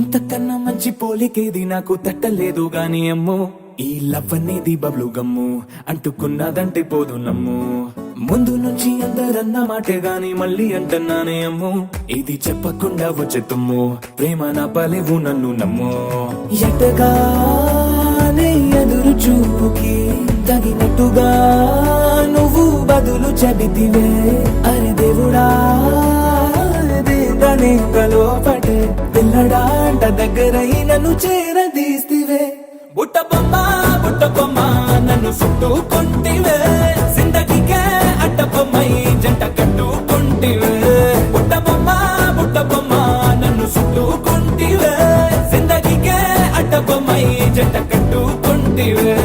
ఇంతకన్నా మంచి పోలికేది నాకు తట్టలేదు గాని అమ్మో, ఈ లవ్ అనేది బబ్లు గమ్ము, అంటుకున్నదంటే పోదు నమ్ము. ముందు నుంచి అందరన్న మాటే గాని మళ్ళీ అంటున్నానే అమ్ము, ఇది చెప్పకుండా వచ్చే తుమ్ము, ప్రేమ నా పలేవు నన్ను నమ్ము. ఎటగానే ఎదురు చూపుకి తగినట్టుగా నువ్వు బదులు చెబితివే, అరే దేవుడా లోపటే పిల్లడాంట దగ్గరై నన్ను చేరదీస్తివే. బుట్ట బొమ్మ నన్ను చుట్టుకుంటివే, జిందగీకే అడ్డ బొమ్మై జంట కట్టుకుంటివే. బుట్ట బొమ్మ నన్ను చుట్టుకుంటివే, జిందగీకే అడ్డ బొమ్మై జంట కట్టుకుంటివే.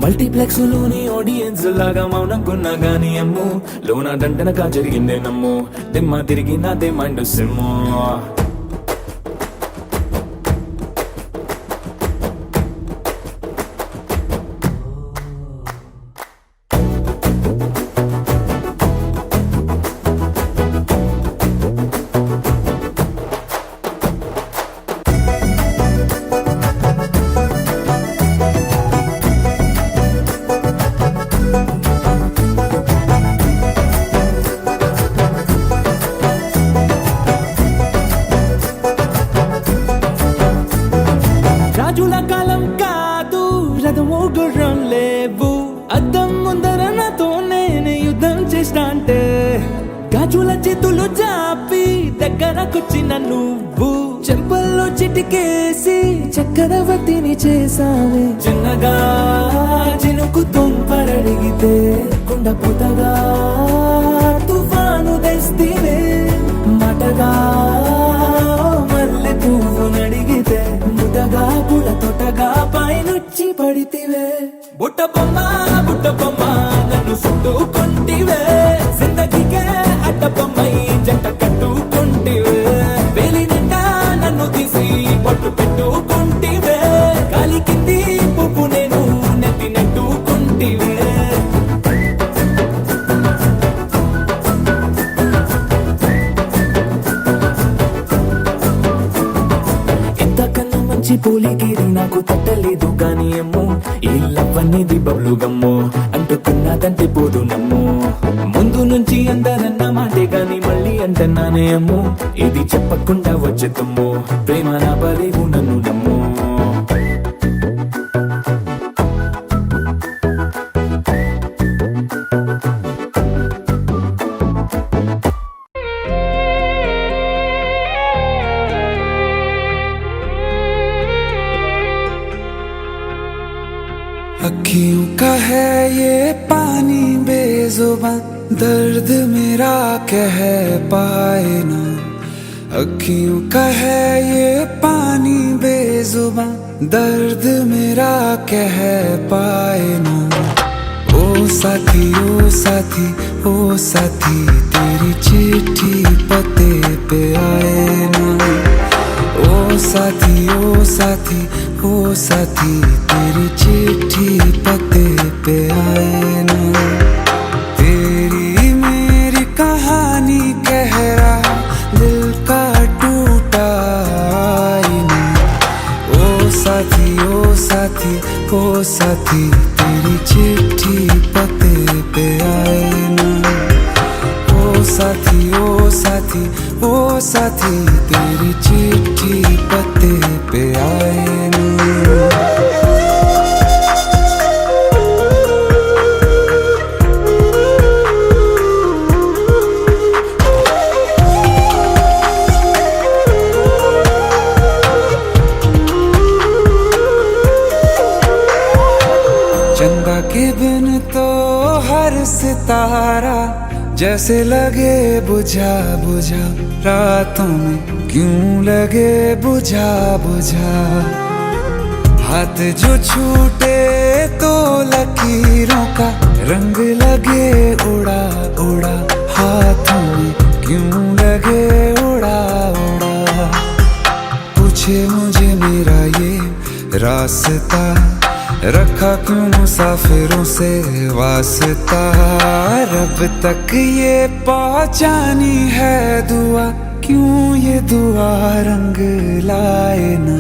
మల్టీప్లెక్స్ లోని ఆడియన్స్ లాగా మౌనంకున్నా గానీ అమ్ము, లోన దండనగా జరిగిందే నమ్ము, దిమ్మ తిరిగి నాదే మైండ్ సిమ్ము. రాజుల కాలం కాదు, రథము గుర్రం లేవు, అద్దం ముందర నాతో నేను యుద్ధం చేస్తా అంటే, గాజుల చేతులు చాపి దగ్గరకొచ్చిన నువ్వు, చెంపల్లో చిటికేసి చక్రవర్తిని చేసావే. చిన్నగా చినుకు తుంపరడిగితే కుండపోతగా తుఫాను తెస్తివే, మాటగా మల్లె పువ్వు నడిగితే ముదగా పుల తొటగా పైనుచ్చి పడితివే. బుట్ట బొమ్మ నన్ను చుట్టుకుంటివే, జిందగీకే అడ్డ బొమ్మై జంట కట్టుకుంటివే. వేలి నిండా నన్ను తీసి పట్టు పెట్టుకుంటివే, గాలి కింది పువ్వు నేను నెత్తి నెట్టుకుంటివే. పోలికేది నాకు తట్టలేదు గాని అమ్ము, ఈ లవ్ అనేది బబ్లు గమ్ము, అంటుకున్నదంటే పోదు నమ్ము. ముందు నుంచి అందరన్న మాటే గాని మళ్ళీ అంటున్నానే అమ్ము, ఇది చెప్పకుండా వచ్చే తుమ్ము, ప్రేమ నా పలేవు నన్ను నమ్ము. अखियों का है ये पानी बेजुबान, दर्द मेरा कह पाए ना. अखियों का है ये पानी बेजुबान, दर्द मेरा कह पाए ना. ओ साथी ओ साथी ओ साथी, तेरी चिट्ठी पते पे आए ना. ओ साथी ओ साथी ओ साथी, तेरी चिट्ठी पते पे आए ना. तेरी मेरी कहानी कह रहा दिल का टूटा आईना. ओ साथी ओ साथी ओ साथी, तेरी चिट्ठी पते पे आए ना. ओ साथी ओ साथी ओ साथी, तेरी चिट्ठी पते पे आए ना. चंदा के बिन तो हर सितारा जैसे लगे बुझा बुझा, रातों में क्यों लगे बुझा बुझा. हाथ जो छूटे तो लकीरों का रंग लगे उड़ा उड़ा, हाथों में क्यों लगे उड़ा उड़ा. पूछे मुझे मेरा ये रास्ता रखा क्यों मुसाफिरों से वास्ता, रब तक ये पहुंचानी है दुआ, क्यों ये दुआ रंग लाए ना।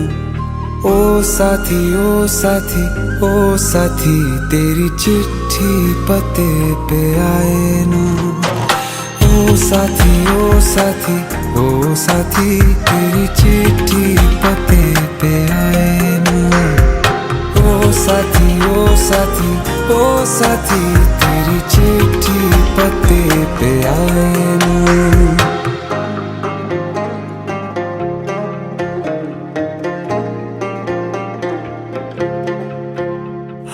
ओ साथी ओ साथी ओ साथी, तेरी चिट्ठी पते पे आए ना। ओ साथी ओ साथी ओ साथी, तेरी चिट्ठी पते पे आए ना। ओ साथी ओ साथी ओ साथी, तेरी चिट्ठी पते पे आए ना।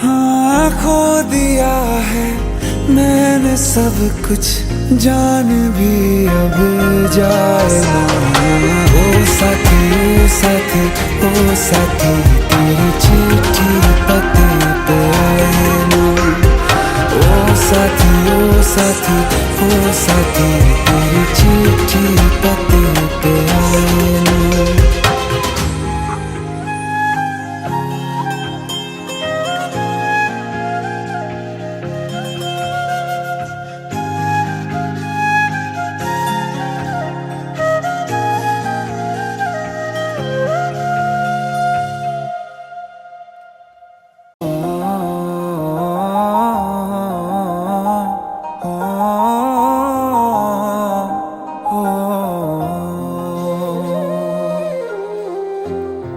हाँ खो दिया है मैंने सब कुछ, जान भी अब जाए ना। ओ साथी ओ साथी ओ साथी, तेरी चिट्ठी पते पे आए ना। ओ साथी ओ साथी ओ साथी, तेरी चिट्ठी पते पे आए ना।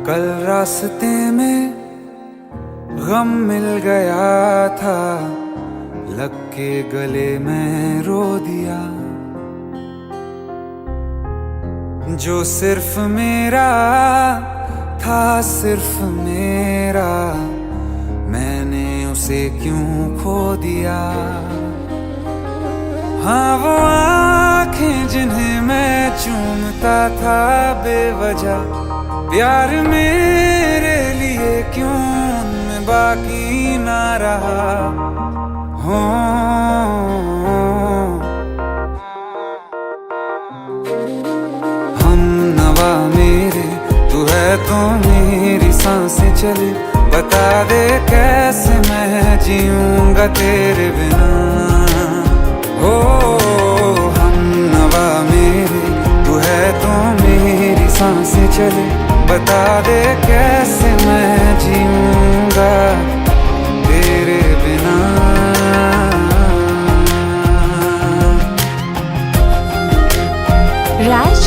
कल रास्ते में गम मिल गया था, लग के गले में रो दिया। जो सिर्फ मेरा था सिर्फ मेरा, मैंने उसे क्यों खो दिया। हाँ वो आँखें जिन्हें मैं चूमता था बेवजह, प्यार मेरे लिए क्यों उनमें बाकी ना रहा। हो हम नवा मेरे, तू है तो मेरी सांसें चले, बता दे कैसे मैं जीऊंगा तेरे बिना। हो हम नवा मेरे, तू है तो मेरी सांसें चले, बता दे कैसे मैं जीऊंगा तेरे बिना। राज,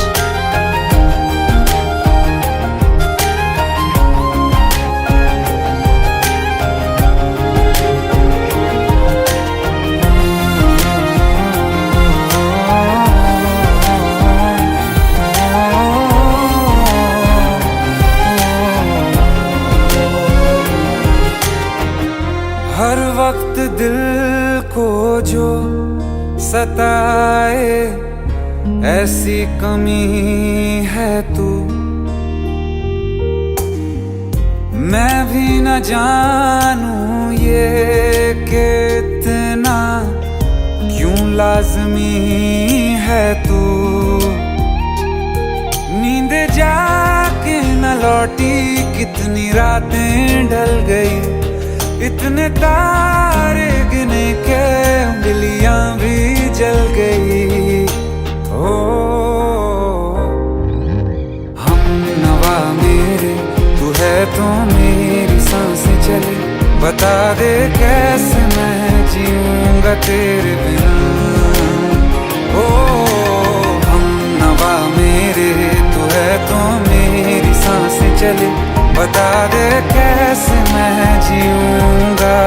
हर वक्त दिल को जो सताए, ऐसी कमी है तू। मैं भी न जानूं ये कि इतना क्यों लाज़मी है तू। नींद जाके न लौटी, कितनी रातें ढल गई, इतने तारे गिने के उंगलियां भी जल गई। ओ हम नवा मेरे, तू है तो मेरी सांसें चले, बता दे कैसे मैं जीऊंगा तेरे बिना। ओ हम नवा मेरे, तू है तो मेरी सांसें चले, बता दे कैसे मैं जीऊंगा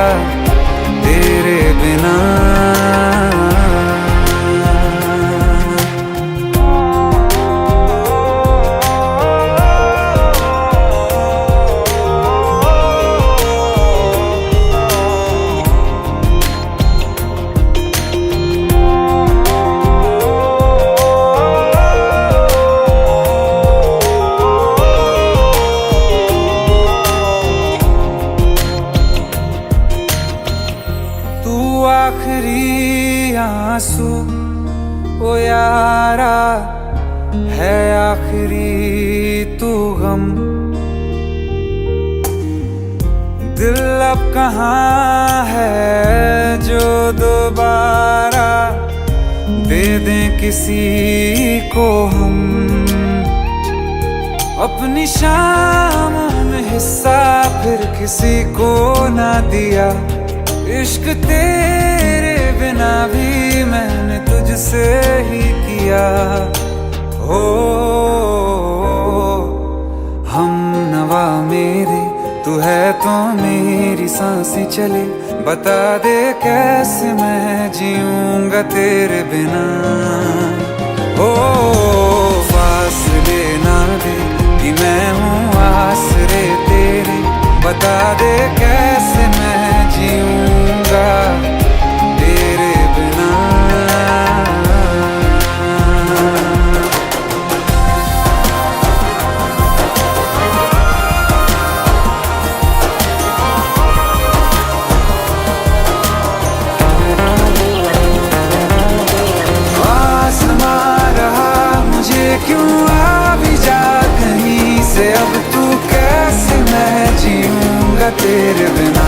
तेरे बिना। आखिरी आंसू ओ यारा है, आखिरी तू गम। दिल अब कहाँ है जो दोबारा दे दें किसी को हम अपनी शामों में हिस्सा, फिर किसी को ना दिया। इश्क तेरे बिना भी मैंने तुझसे ही किया। हो हम नवा मेरे, तू है तो मेरी सांसें चले। बता दे कैसे मैं जीऊंगा तेरे बिना। ओ फासले ना दे कि मैं हूँ आसरे तेरे। बता दे कैसे मैं जीऊंगा तेरे बिना। क्यों आ भी जा कहीं से, अब तू कैसे मैं जीऊंगा तेरे बिना।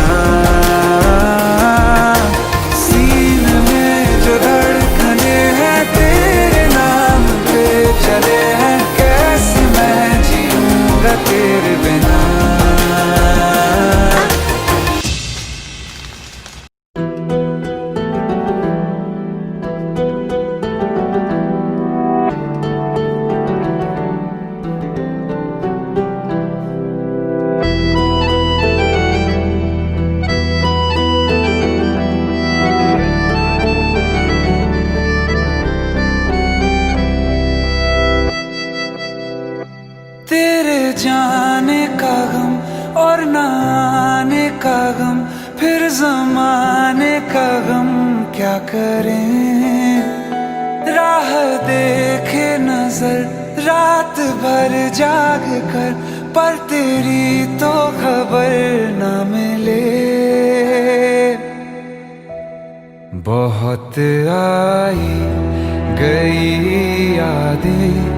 सीने में जो धड़कने हैं तेरे नाम पे चले हैं, कैसे मैं जीऊंगा तेरे बिना। तेरे जाने का गम और न आने का गम, फिर जमाने का गम क्या करें। राह देखे नजर रात भर जाग कर, पर तेरी तो खबर न मिले। बहुत आई गई यादें,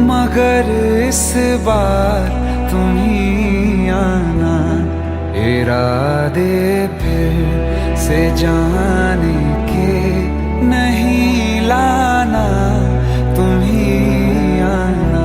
मगर इस बार तुम ही आना। इरादे फिर से जाने के नहीं लाना, तुम ही आना।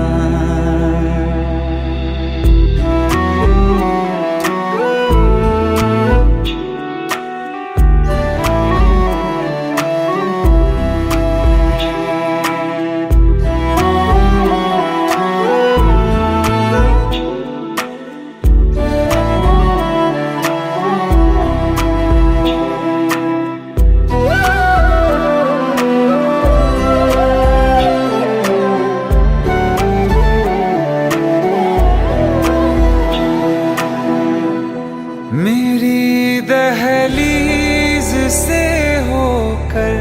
मेरी दहलीज से होकर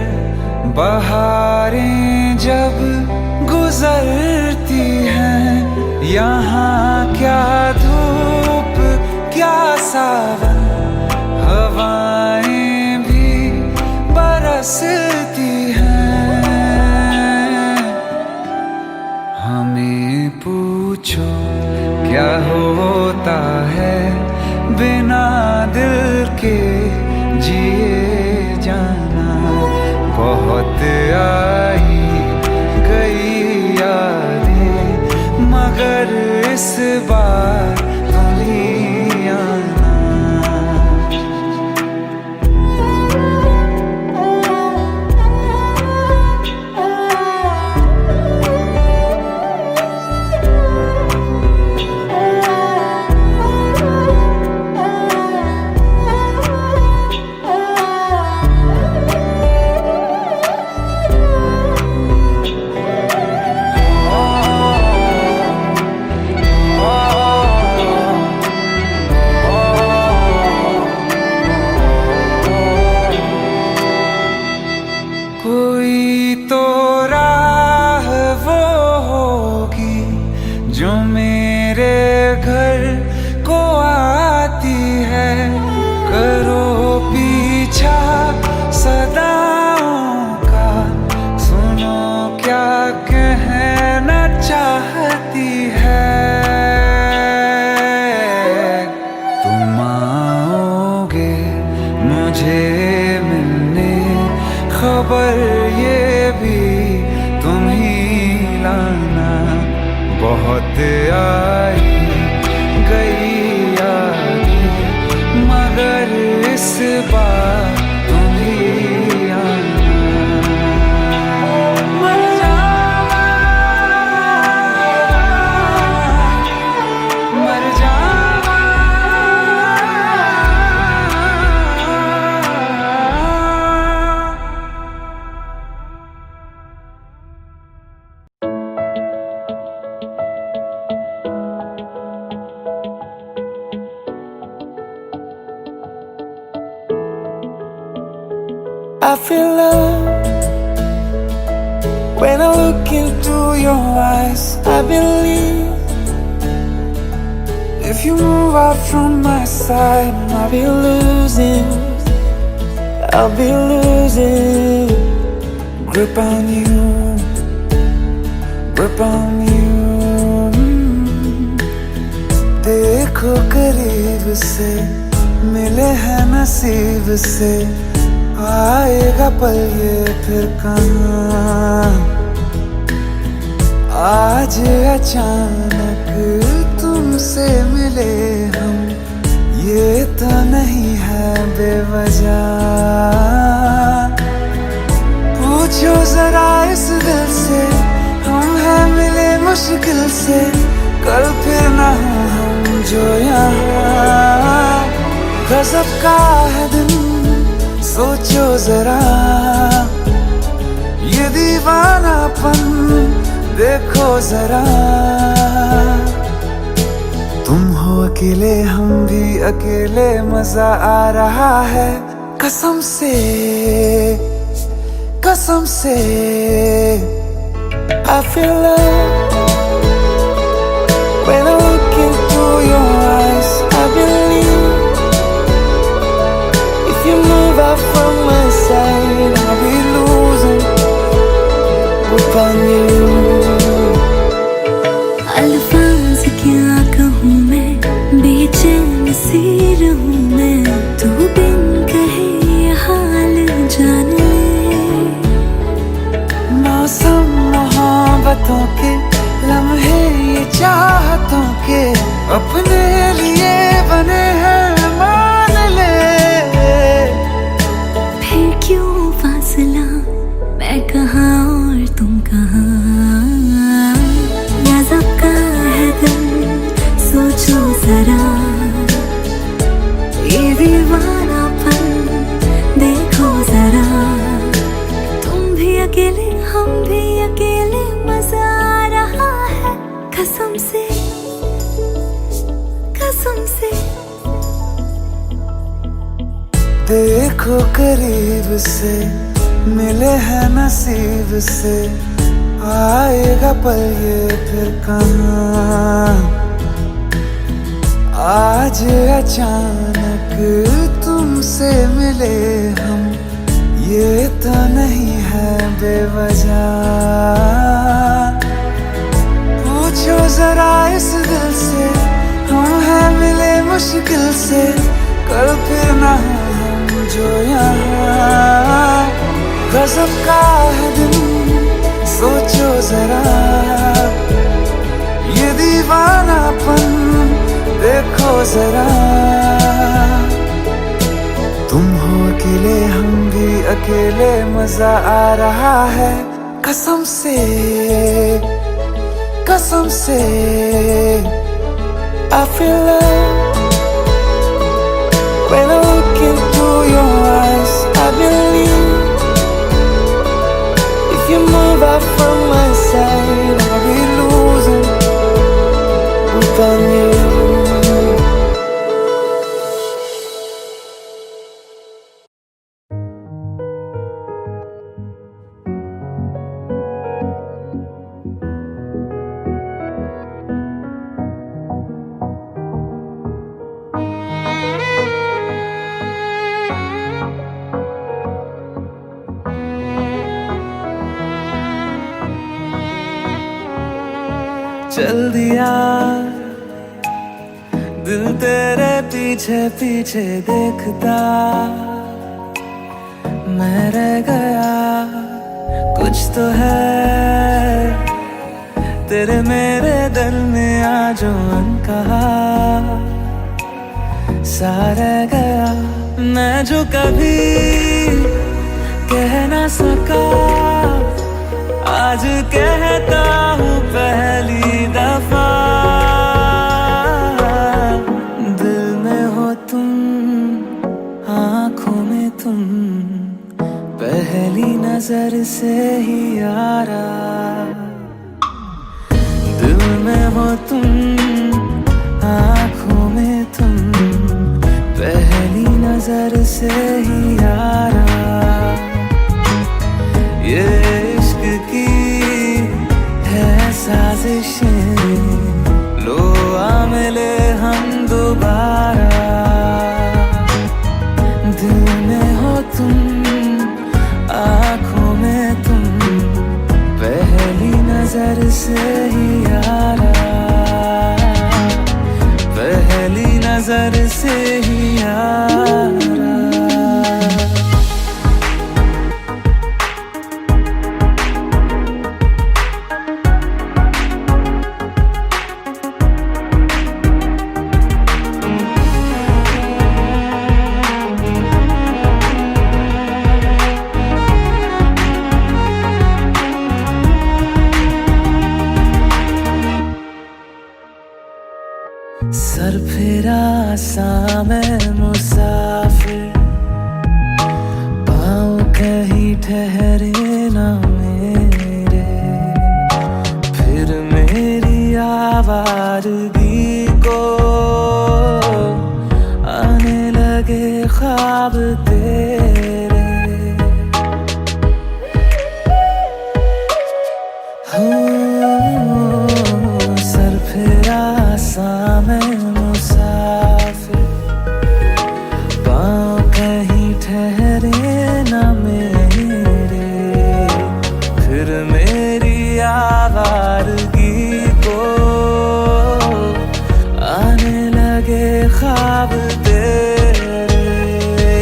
बहारें जब गुजरती हैं, यहाँ क्या धूप क्या सावन, हवाएं भी बरसती हैं। हमें पूछो क्या होता है बिना दिल के जिए जाना। बहुत आई गई यादें, मगर इस बार तुम ही आना। feel love when I look into your eyes. I believe if you move out from my side, I'll be losing. I'll be losing grip on you, grip on you. देखो करीब से, मिले हैं नसीब से, आएगा पल ये फिर कहाँ। आज अचानक तुमसे मिले हम, ये तो नहीं है बेवजह। पूछो जरा इस दिल से, हम हैं मिले मुश्किल से, कल फिर ना हो हम जो यहाँ। गजब का है दिन, सोचो जरा, ये दीवानापन देखो जरा। तुम हो अकेले, हम भी अकेले, मजा आ रहा है कसम से, कसम से। I feel love when I look into your eyes. I believe if you move out from my side, I'll be losing grip on you. अल्फाज क्या कहूँ मैं, बेचैन सी रहूँ मैं, तू बिन कहे ये हाल जान ले। मौसम मोहब्बतों के, लम्हे ये चाहतों के, अपने लिए बने हैं मान ले। फिर क्यों फासला, मैं कहाँ और तुम कहाँ। गजब का है दिल, सोचो जरा, ये दीवानापन देखो जरा। तुम भी अकेले, हम भी अकेले, मजा आ रहा है कसम से, कसम से। देखो करीब से, मिले हैं नसीब से, आएगा पल ये फिर कहाँ। आज अचानक तुमसे मिले हम, ये तो नहीं है बेवजह। पूछो जरा इस दिल से, हम हैं मिले मुश्किल से, कल फिर ना हो हम जो यहाँ। गजब का है दिन, सोचो जरा, ये दीवानापन देखो जरा। तुम हो अकेले, हम भी अकेले, मजा आ रहा है कसम से, कसम से। I feel love when I look into your eyes. I believe if you move out from my side, I'll be losing grip on you. चल दिया दिल तेरे पीछे पीछे देखता, मैं रह गया कुछ तो है तेरे मेरे दरमिया जो अनकहा सा रह गया। मैं जो कभी कह ना सका आज कहता हूँ पहली दफा। दिल में हो तुम, आँखों में तुम, पहली नजर से ही यारा। दिल में हो तुम, आँखों में तुम, पहली नजर से ही यारा। से ही यारा, पहली नजर से ही यारा। सर फिरा सा मैं मुसाफिर, पाँव कहीं ठहरे ना मेरे, फिर मेरी आवारगी को आने लगे ख्वाब तेरे। सर फिरा सा मैं मुसाफिर, पाँव कहीं ठहरे ना मेरे, फिर मेरी आवारगी को आने लगे ख्वाब तेरे।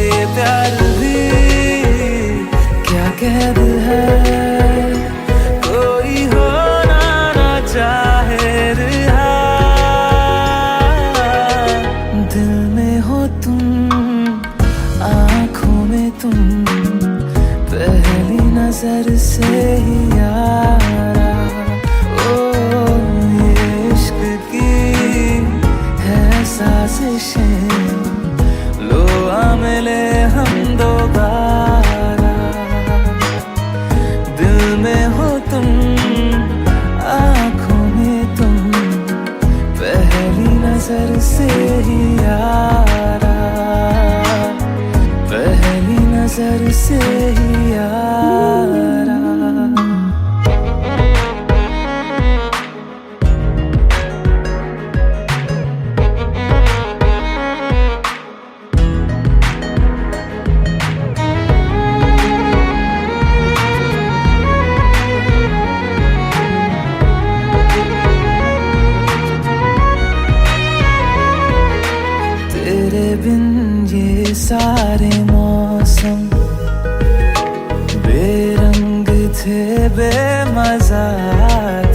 ये प्यार भी क्या कैद है, कोई होना ना चाहे रिहा, दिल में हो तुम, आँखों में तुम, पहली नजर से ही यारा। ओ ये इश्क की है साजिशें, लो आ मिले हम दोबारा, दिल में हो तुम, आँखों में तुम, पहली नजर से ही यारा, पहली नजर से ही यारा। तेरे बिन ये सारे मौसम बेरंग थे, बेमजा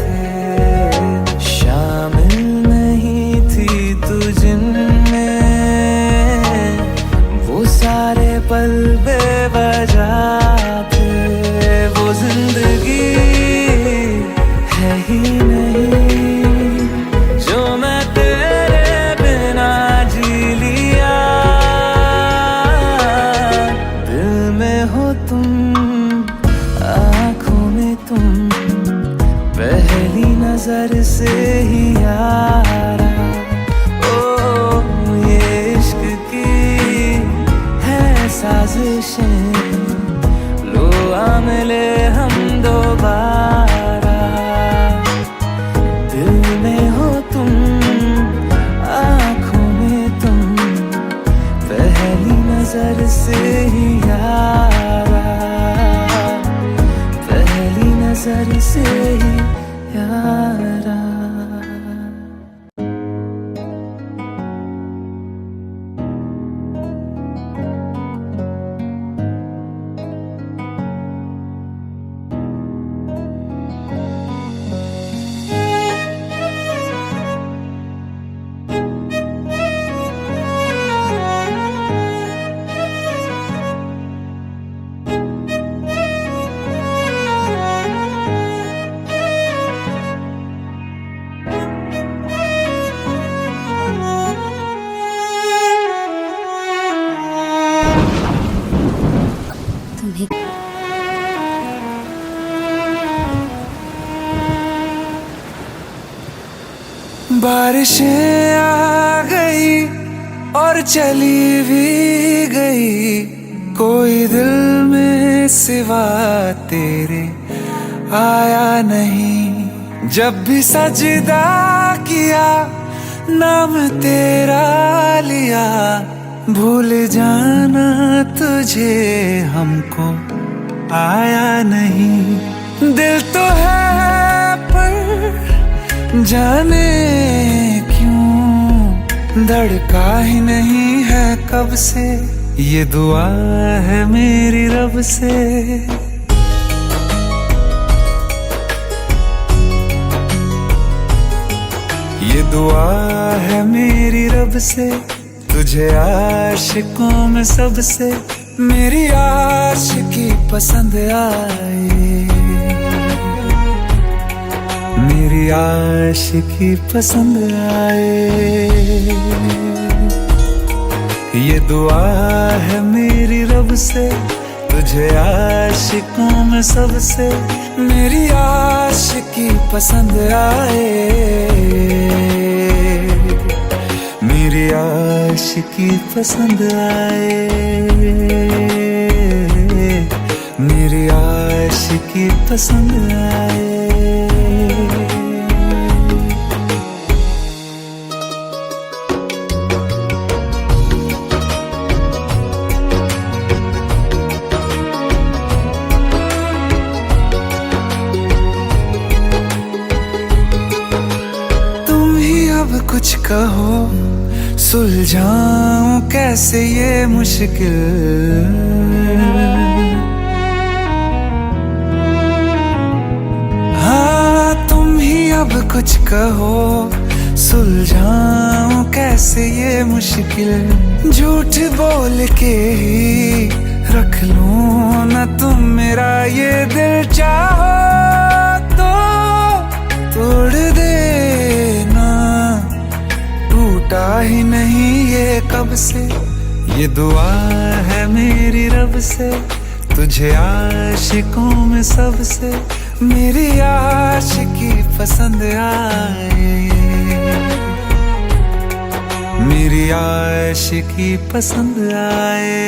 थे, शामिल नहीं थी तू जिनमें, वो सारे पल बेवजह थे। वो जिंदगी है ही नहीं जो मैं तेरे बिना जी लिया, दिल में हो तुम, आँखों में तुम, पहली नजर से ही यारा। ओ ये इश्क की है साजिशें, लो आ मिले हम दोबारा, दिल में हो तुम, आँखों में तुम, पहली नजर से ही यारा, पहली नजर से ही यारा। बारिशें आ गई और चली भी गई, कोई दिल में सिवा तेरे आया नहीं। जब भी सजदा किया नाम तेरा लिया, भूल जाना तुझे हमको आया नहीं। दिल तो है पर जाने क्यों धड़का ही नहीं है कब से, ये दुआ है मेरी रब से। ये दुआ है मेरी रब से, तुझे आशिकों में सबसे मेरी आशिकी पसंद आए, मेरी आशिकी पसंद आए। ये दुआ है मेरी रब से, तुझे आशिकों में सबसे मेरी आशिकी पसंद आए, मेरी आशिकी पसंद आए, मेरी आशिकी पसंद आए। कुछ कहो सुलझाऊं कैसे ये मुश्किल, हाँ तुम ही अब कुछ कहो सुलझाऊं कैसे ये मुश्किल। झूठ बोल के ही रख लूं ना तुम मेरा ये दिल, चाहो तो तोड़ देना, टूटा ही नहीं ये कब से। ये दुआ है मेरी रब से, तुझे आशिकों में सबसे मेरी आशिकी पसंद आए, मेरी आशिकी पसंद आए,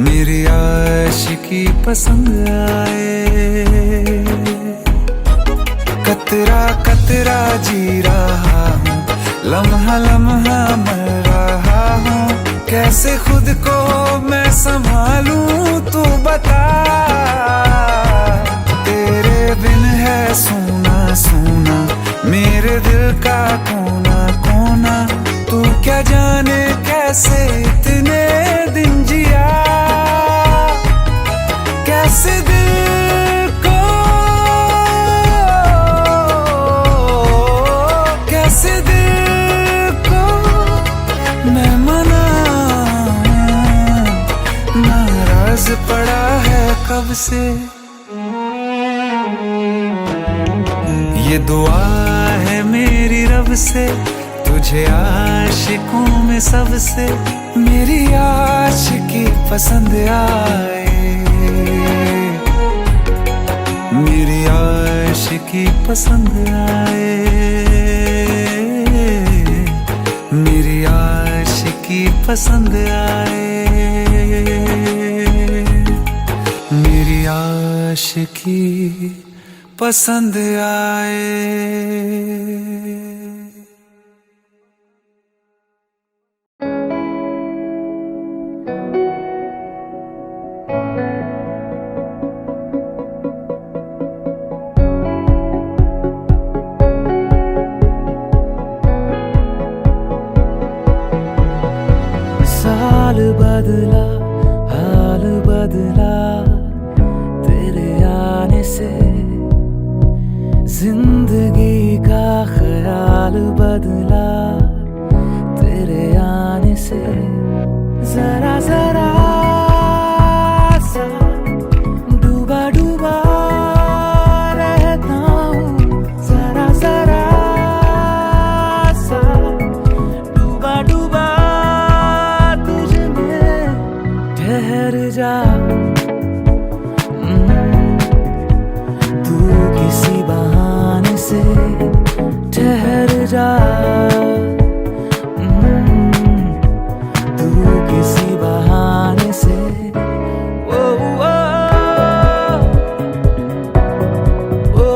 मेरी आशिकी पसंद आए। कतरा कतरा जी रहा हूँ, लम्हा लम्हा मर रहा हूँ, कैसे खुद को मैं संभालूं तू बता। तेरे बिन है सूना सूना मेरे दिल का कोना कोना, तू क्या जाने कैसे इतने दिन जिया, कैसे दिल को कैसे दिल को मैं मनाऊं, नाराज पड़ा है कब से। ये दुआ है मेरी रब से, तुझे आशिकों में सबसे मेरी आशिकी पसंद आए, मेरी आशिकी पसंद आए, मेरी आशिकी पसंद आए, मेरी आशिकी पसंद आए। साल बदला हाल बदला तेरे आने से, जिंदगी का ख्याल बदला तेरे आने से। जरा जरा सा डूबा डूबा रहता हूँ, जरा जरा सा डूबा डूबा तुझ में ठहर जा। तू किसी बहाने से ठहर जा, तू किसी बहाने से। ओ ओ ओ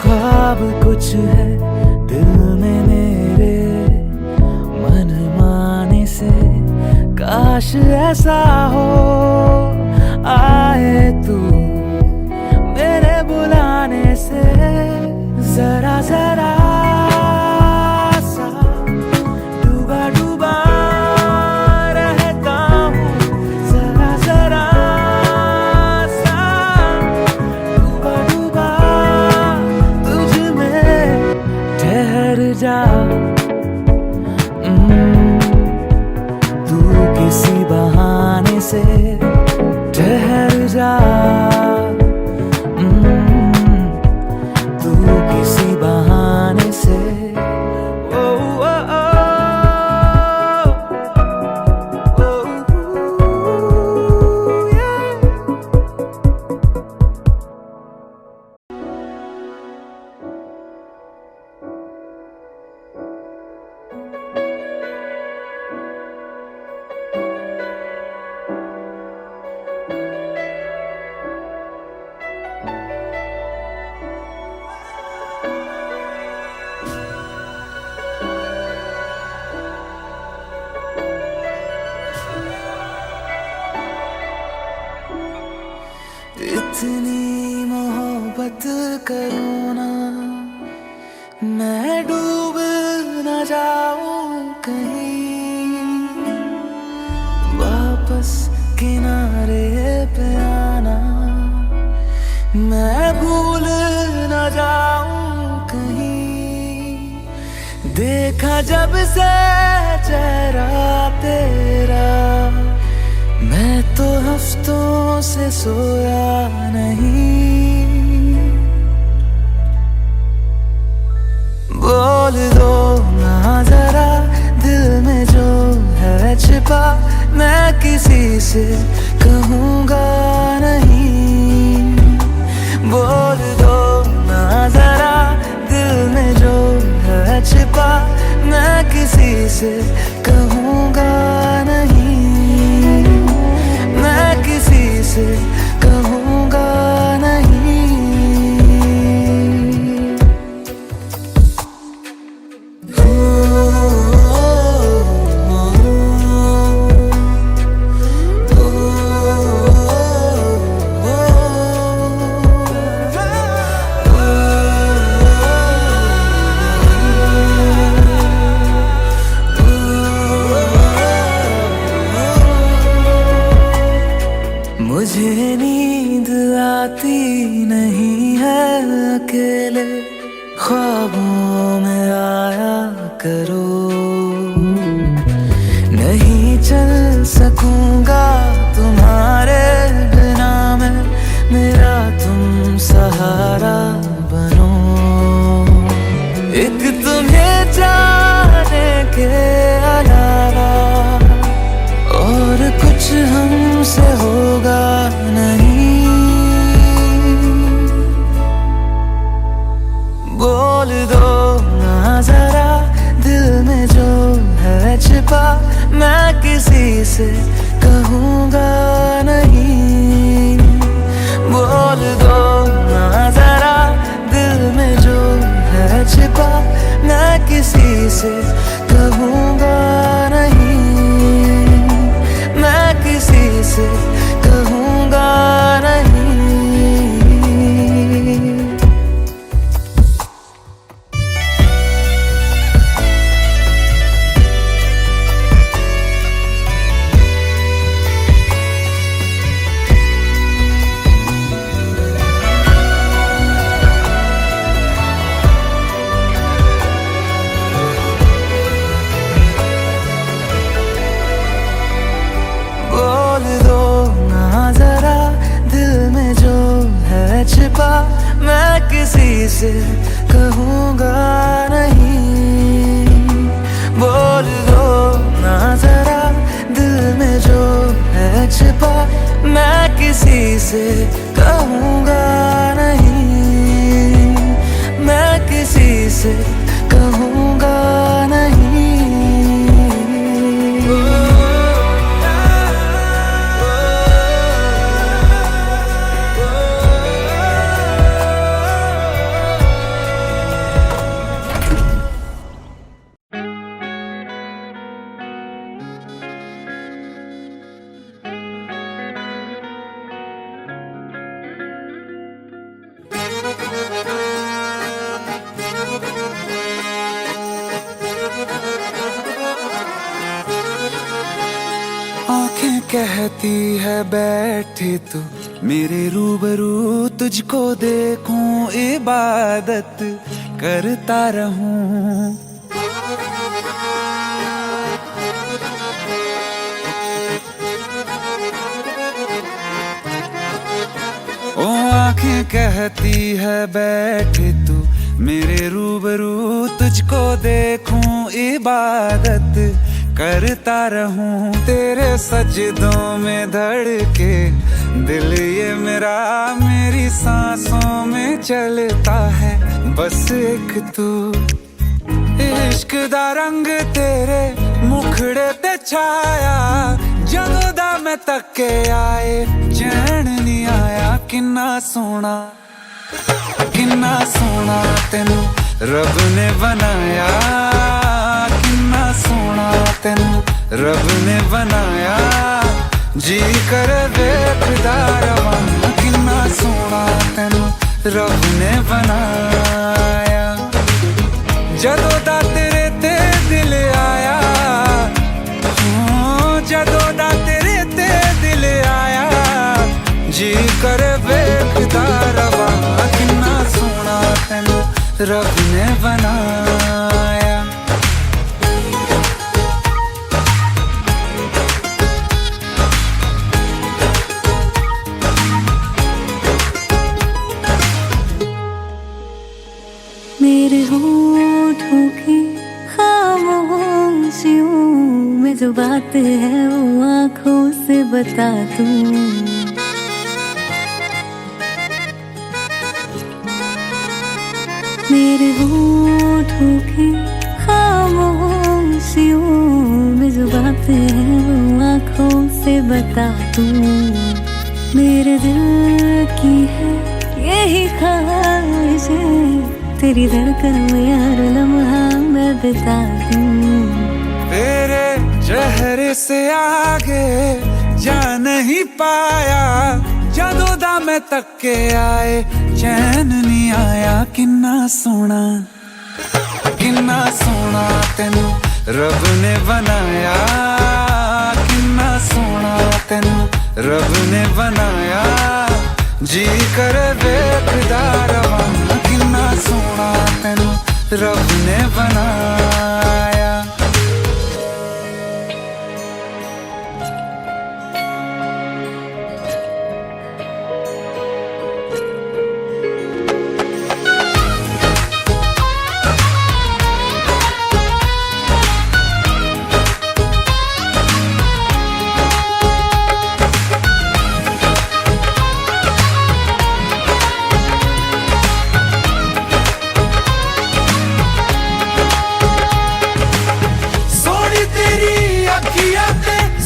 ख्वाब कुछ है दिल में मेरे मन माने से, काश ऐसा हो आए जा तू किसी बहाने से। ओ, ओ, ओ, ओ, yeah. इतनी मोहब्बत करूँ ना मैं डूब न जाऊं कहीं, वापस किनारे पे आना मैं भूल न जाऊं कहीं। देखा जब से चेहरा तेरा मैं तो हफ्तों से सोया नहीं। बोल दो ना जरा दिल में जो है छिपा, मैं किसी से कहूँगा नहीं। बोल दो ना जरा दिल में जो है छिपा, मैं किसी से कहूँगा नहीं। मैं किसी से कहूँगा नहीं। मुझे नींद आती नहीं है अकेले, ख्वाबों में आया करो। नहीं चल सकूंगा तुम्हारे बिना मैं, मेरा तुम सहारा बनो। एक तुम्हें जाने के अलावा और कुछ हमसे होगा नहीं। बोल दो ना जरा दिल में जो है छिपा, मैं किसी से कहूँगा नहीं। बोल दो ना जरा दिल में जो है छिपा, मैं किसी से कहूँगा नहीं। मैं किसी से कहूँगा नहीं। छिपा मैं किसी से कहूँगा नहीं। बोल दो ना जरा दिल में जो है छिपा, मैं किसी से कहूँगा नहीं। मैं किसी से कहूँगा नहीं। आंखें कहती है बैठे तू मेरे रूबरू, तुझको देखूं इबादत करता रहूं। आंखें कहती है बैठ तू मेरे रूबरू, तुझको देखूं इबादत करता रहूं तेरे सजदों में धड़के दिल ये मेरा, मेरी सांसों में चलता है बस एक तू। इश्क दा रंग तेरे मुखड़े ते छाया, जदों दा मैं तके आए चैन नहीं आया। किन्ना सोना तेनू रब ने बनाया, किन्ना सोना तेनू रब ने बनाया। जी कर वेखदा रवां, किन्ना सोना तेनू रब ने बनाया। जदों दा तेरे ते दिल आया, जदों दा तेरे ते दिल आया। जी कर वेखदा रवां, किन्ना सोना तेनू रब ने बनाया। मेरे होठों की खामोशियों में जो बात है वो आंखों से बता दूं। मेरे होठों की खामोशियों में जो बात है वो आंखों से बता दूं। मेरे दिल की है यही ख्वाहिश है, तेरी धड़कन में हर लम्हा मैं बिता दूं। तेरे चेहरे से आगे जा नहीं पाया, जदों दा मैं तके आए चैन नहीं आया। किन्ना सोना तेनू रब ने बनाया, किन्ना सोना तेनू रब ने बनाया। जी कर वेखदा रवां, किन्ना सोना तेनू रब ने बनाया।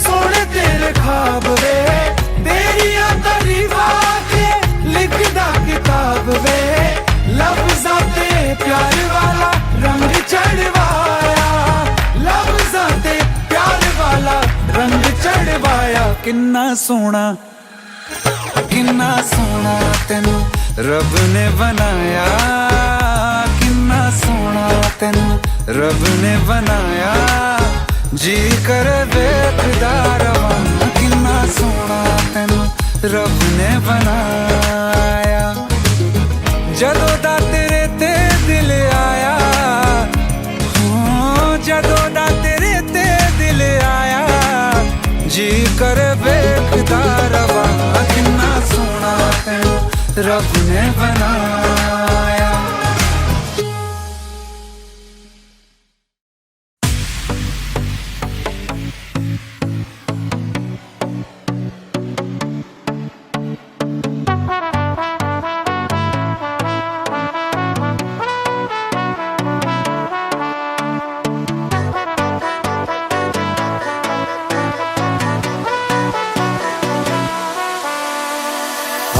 सोने तेरे ख्वाब वे, तेरिया तारीफां के लिखदा किताब वे। लफ्ज़ां ते प्यार वाला रंग चढ़वाया, लफ्ज़ां ते प्यार वाला रंग चढ़वाया। किन्ना सोना तेनू रब ने बनाया, किन्ना सोना तेनू रब ने बनाया। जी कर वेखदा रवां, किन्ना सोना तेनू रब ने बनाया। जदों दा तेरे ते दिल आया, जदों दा तेरे ते दिल आया। जी कर वेखदा रवां, किन्ना सोना तेनू रब ने बनाया।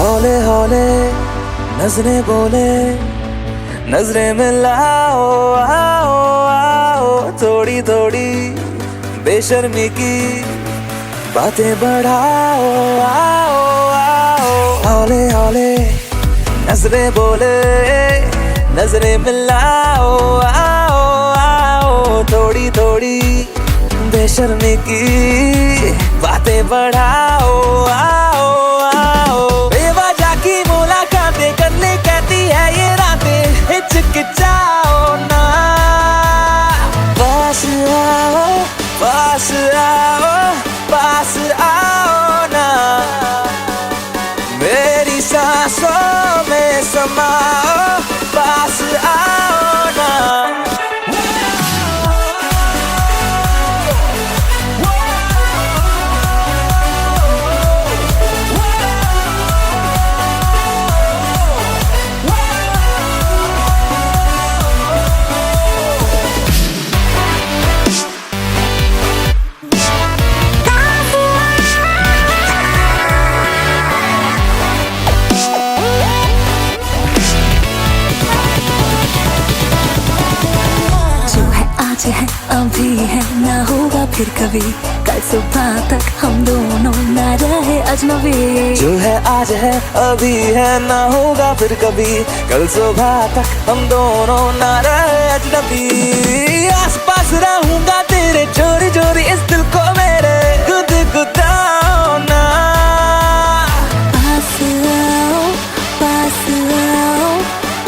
हौले हौले नजरें बोले, नजरें मिलाओ आओ आओ। थोड़ी थोड़ी बेशर्मी की बातें बढ़ाओ आओ आओ। हौले हौले नजरें बोले, नजरें मिलाओ आओ आओ। थोड़ी थोड़ी बेशर्मी की बातें बढ़ाओ आओ आओ। बेवजह की मुलाकातें करने कहती है ये रातें, हिचकिचाओ ना। पास आओ पास आओ पास आओ ना। मेरी सांसों समाओ, पास आओ ना। है अभी है ना होगा फिर कभी, कल सुबह तक हम दोनों ना रहे अजनबी। जो है आज है अभी है ना होगा फिर कभी, कल सुबह तक हम दोनों ना रहे अजनबी। आस पास रहूंगा तेरे चोरी चोरी इस दिल को मेरे गुदगुदाओ ना। पास आओ, पास आओ,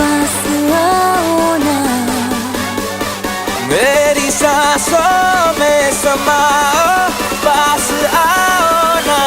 पास आओ ना। मेरी सांसों में समाओ, पास आओ ना।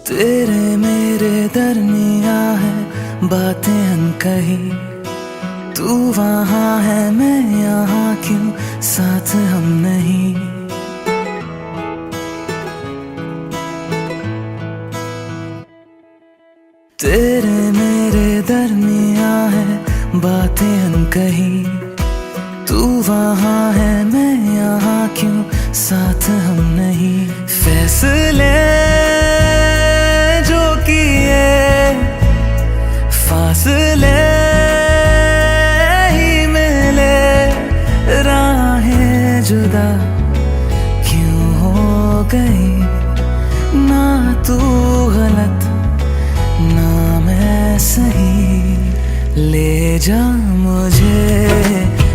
तेरे मेरे दरमिया है बातें अनकही, तू वहाँ है मैं यहाँ क्यों साथ हम नहीं। तेरे मेरे दरमिया है बातें अनकही, तू वहाँ है मैं यहाँ क्यों साथ हम नहीं। फैसले जो किए फासले ही मिले, राहें जुदा क्यों हो गई। ना तू गलत ना मैं सही, ले जा मुझे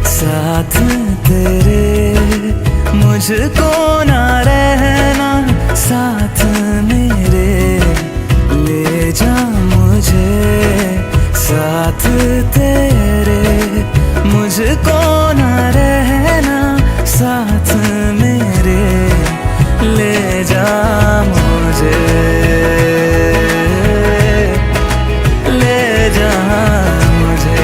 साथ तेरे, मुझको ना रहना साथ मेरे। ले जा मुझे साथ तेरे, मुझको ना रहना साथ मेरे। ले जा मुझे, ले जा मुझे।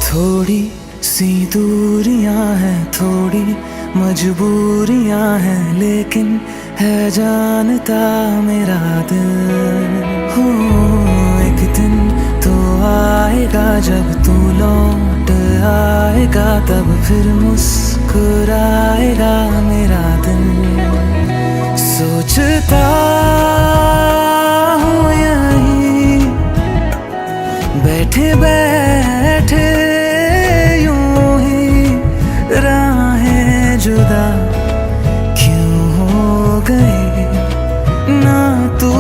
थोड़ी सी दूरियां हैं, थोड़ी मजबूरियां हैं, लेकिन है जानता मेरा दिल। हो एक दिन तो आएगा जब तू लौट आएगा, तब फिर मुस्कुराएगा मेरा दिल। सोचता हूँ यहीं बैठे बैठे जुदा क्यों हो गए। ना तू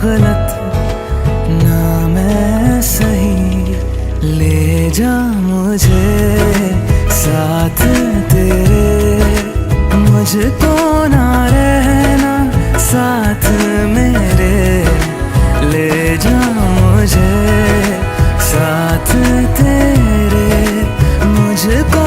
गलत ना मैं सही, ले जा मुझे साथ तेरे, मुझको ना रहना साथ मेरे। ले जा मुझे साथ तेरे, मुझको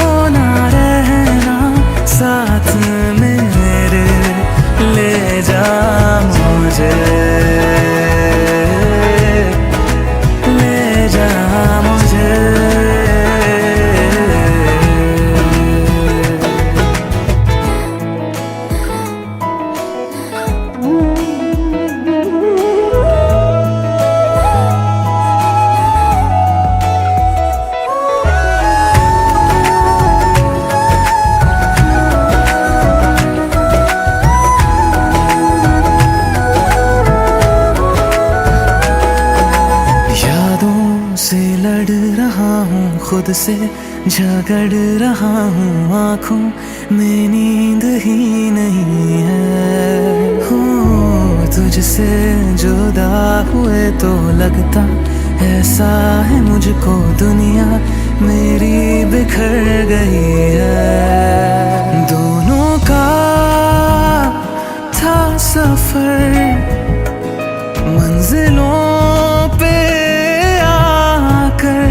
हूँ खुद से, झगड़ रहा हूँ आँखों में नींद ही नहीं है। हो तुझसे जुदा हुए तो लगता ऐसा है मुझको दुनिया मेरी बिखर गई है। दोनों का था सफर, मंजिलों पे आकर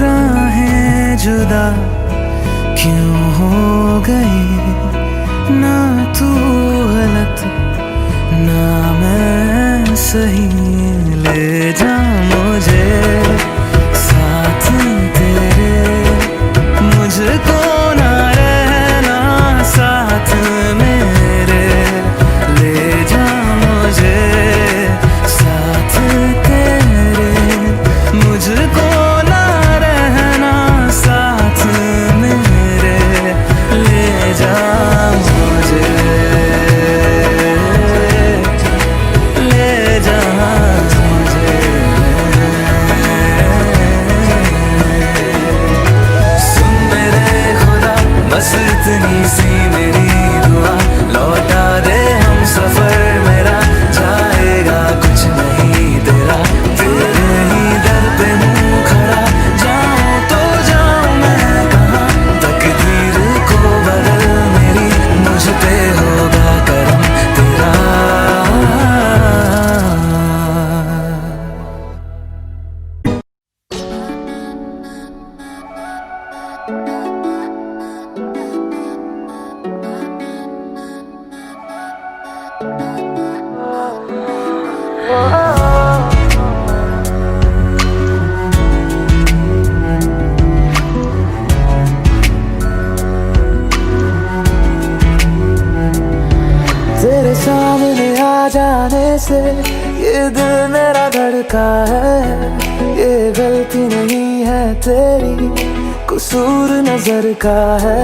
राहें जुदा क्यों हो गई। ना तू गलत ना मैं सही, ले जा मुझे साथ तेरे, मुझको ना रहना साथ मेरे। ले जा मुझे साथ तेरे, मुझको ना रहना साथ मेरे। ले जा मुझे, ले जा मुझे। सुन मेरे खुदा बस इतनी सी मेरी दुआ, लौटा दे हम सफर मेरा, जाएगा कुछ नहीं तेरा। तेरे ही दर पे हूँ खड़ा, जाऊँ तो जाऊँ मैं कहाँ। तकदीर को बदल मेरी, मुझ पे होगा करम तेरा। तेरे सामने आ जाने से ये दिल मेरा धड़का है। ये गलती नहीं है तेरी, कसूर नजर का है।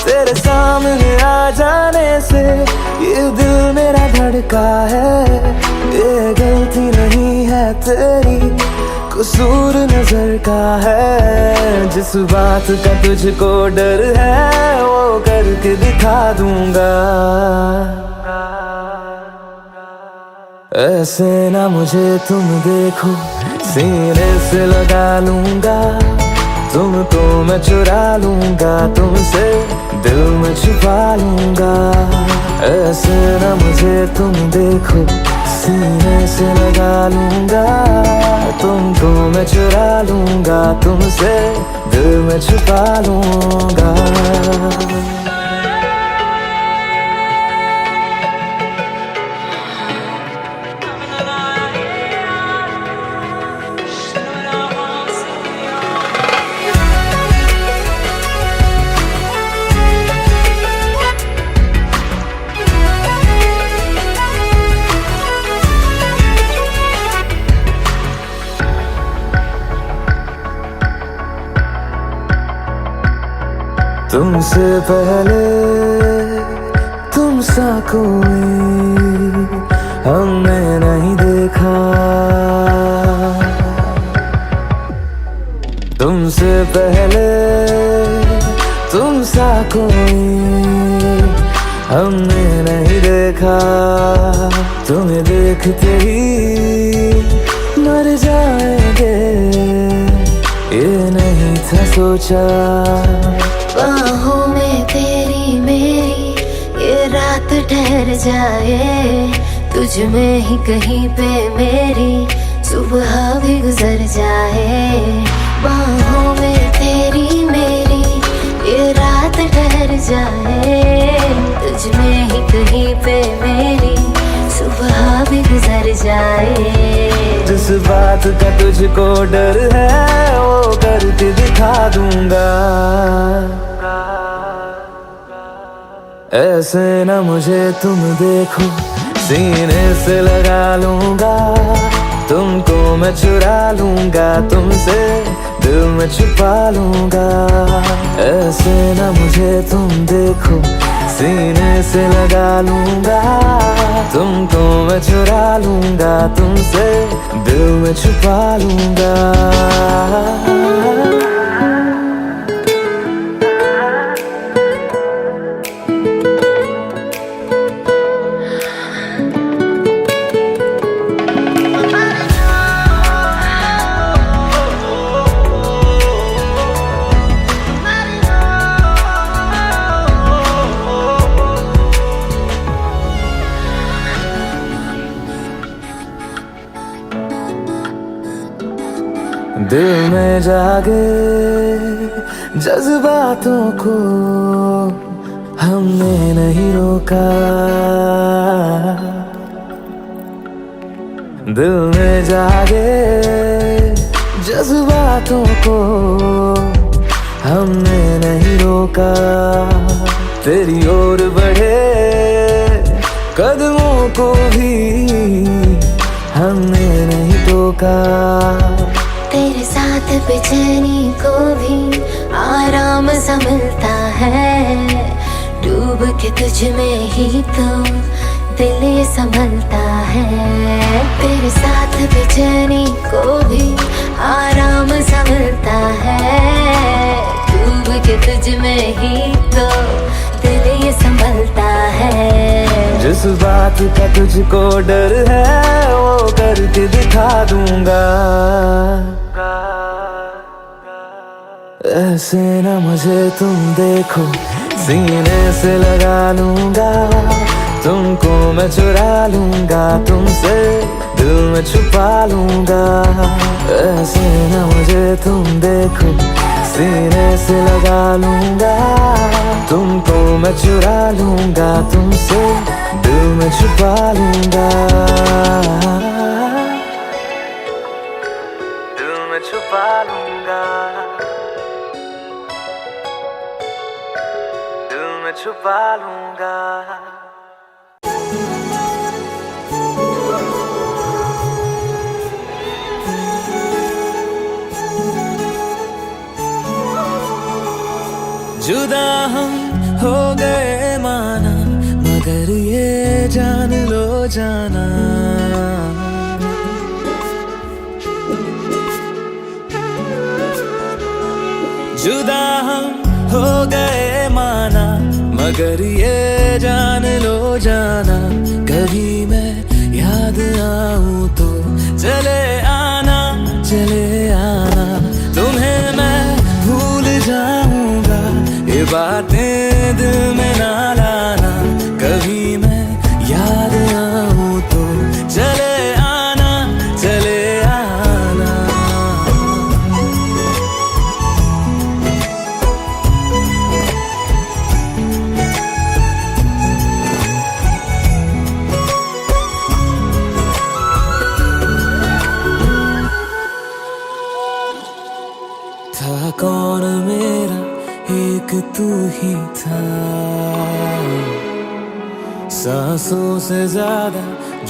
तेरे सामने आ जाने से ये दिल मेरा धड़का है। ये गलती नहीं है तेरी, कसूर नजर का है। जिस बात का तुझको डर है वो करके दिखा दूंगा। ऐसे ना मुझे तुम देखो, सीने से लगा लूंगा। तुमको मैं चुरा लूंगा, तुमसे दिल में छुपा लूंगा। ऐसे ना मुझे तुम देखो, सीने से लगा लूंगा। तुमको मैं चुरा लूंगा, तुमसे दिल में छुपा लूंगा। तुमसे पहले तुम सा कोई हमने नहीं देखा। तुमसे पहले तुम सा कोई हमने नहीं देखा। तुम्हें देखते ही मर जाएंगे, ये नहीं था सोचा। बाहों में तेरी मेरी ये रात ठहर जाए, तुझ में ही कहीं पे मेरी सुबह भी गुजर जाए। बाहों में तेरी मेरी ये रात ठहर जाए, तुझ में ही कहीं पे मेरी सुबह भी गुजर जाए। जिस बात का तुझको डर है वो करके दिखा दूंगा। ऐसे ना मुझे तुम देखो, सीने से लगा लूंगा। तुमको मैं चुरा लूंगा, तुमसे दिल में छुपा लूंगा। ऐसे ना मुझे तुम देखो, सीने से लगा लूंगा, तुमको मैं चुरा लूंगा, तुमसे दिल में छुपा लूंगा। दिल में जागे जज्बातों को हमने नहीं रोका, दिल में जागे जज्बातों को हमने नहीं रोका। तेरी ओर बढ़े कदमों को भी हमने नहीं टोका। तेरे साथ बेचैनी को भी आराम सा मिलता है, डूब के तुझ में ही तो दिल ये संभलता है। तेरे साथ बेचैनी को भी आराम सा मिलता है, डूब के तुझ में ही तो दिल ये संभलता है। जिस बात का तुझको डर है वो करके दिखा दूंगा। ऐसे न मुझे तुम देखो, सीने से लगा लूंगा, तुमको मैं चुरा लूंगा, तुमसे दिल में छुपा लूंगा। ऐसे न मुझे तुम देखो, सीने से लगा लूंगा, तुमको मैं चुरा लूंगा, तुमसे दिल में छुपा लूंगा, दिल में छुपा लूंगा, दिल में छुपा लूंगा। जुदा हम हो गए माना, मगर ये जान लो जाना, जुदा हम हो गए माना, मगर ये जान लो जाना, कभी मैं याद आऊं तो चले आना, चले आना, तुम्हें मैं भूल जाऊंगा, ये बातें दिल में ना लाना, कभी मैं याद आऊं तो चले आना, चले आना। था कौन मेरा एक तू ही था, सांसों से ज्यादा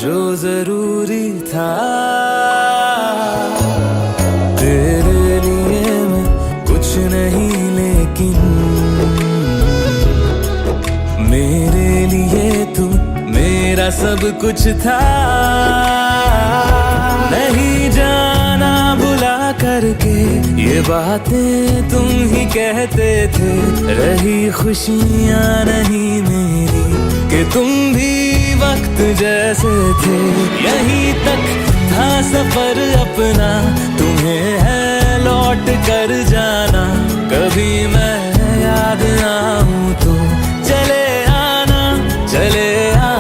जो जरूरी था, तेरे लिए मैं कुछ नहीं लेकिन मेरे लिए तू मेरा सब कुछ था। नहीं जाना भुला करके ये बातें तुम ही कहते थे, रही खुशियाँ नहीं मेरी कि तुम भी वक्त जैसे थे। यहीं तक था सफर अपना, तुम्हें है लौट कर जाना, कभी मैं याद आऊं तो चले आना, चले आना।